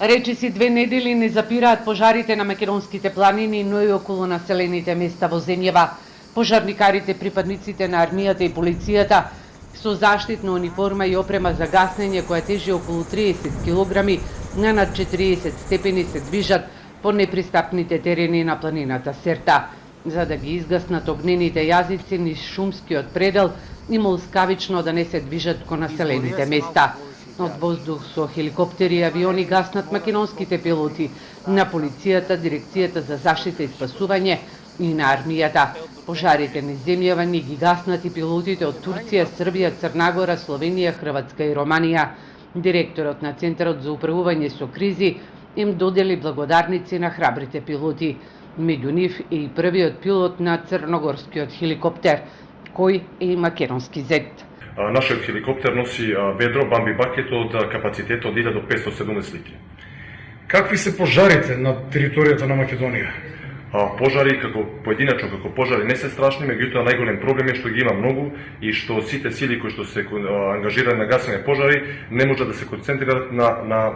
Речиси 2 недели не запираат пожарите на македонските планини, но и околу населените места во земјава. Пожарникарите, припадниците на армијата и полицијата со заштитна униформа и опрема за гаснење која тежи околу 30 килограми на над 40 степени се движат по непристапните терени на планината Серта, за да ги изгаснат огнените јазици низ шумскиот предел и молскавично да не се движат кон населените места. Од воздух со хеликоптери и авиони гаснат македонските пилоти на полицијата, дирекцијата за заштита и спасување и на армијата. Пожарите низ земјава ни ги гаснат и пилотите од Турција, Србија, Црнагора, Словенија, Хрватска и Романија. Директорот на Центарот за управување со кризи им додели благодарници на храбрите пилоти. Меѓу нив е и првиот пилот на црногорскиот хеликоптер, кој е и македонски зет. Нашиот хеликоптер носи ведро бамби бакет од капацитет од 1570 литри. Какви се пожарите на територијата на Македонија? Пожари како поединачно како пожари не се страшни, меѓутоа најголем проблем е што ги има многу и што сите сили кои што се ангажирани на гасење пожари не може да се концентрираат на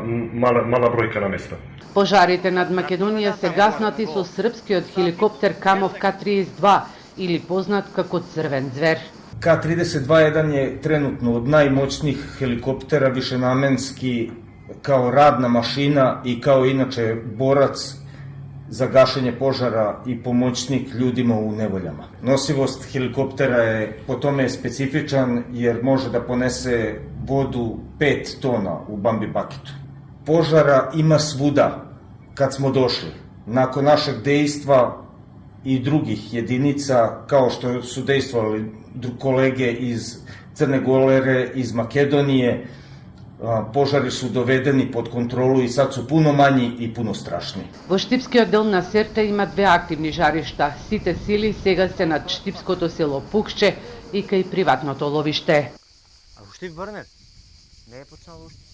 мала бројка на места. Пожарите над Македонија се гаснати со српскиот хеликоптер Камов К-32 или познат како Црвен звер. К-32 е тренутно од најмоćних хеликоптера, вишенаменски као радна машина и као иначе борац за гашење пожара и помоćник људима у неволјама. Носивост хеликоптера е по томе специфичан jer може да понесе воду 5 тона у бамби бакету. Пожара има свуда кад смо дошли. Након нашeg дејства и других единица, као што су дејствовали колеге из Црне Горе, из Македонije, пожари су доведени под контролу и сад су пуно мањи и пуно страшни. Во Штипскиот дел на Серта има 2 активни жаришта. Сите сили сега се над Штипското село Пукче и кај приватното ловиште. А во Штип Врнер? Не е почнало уште.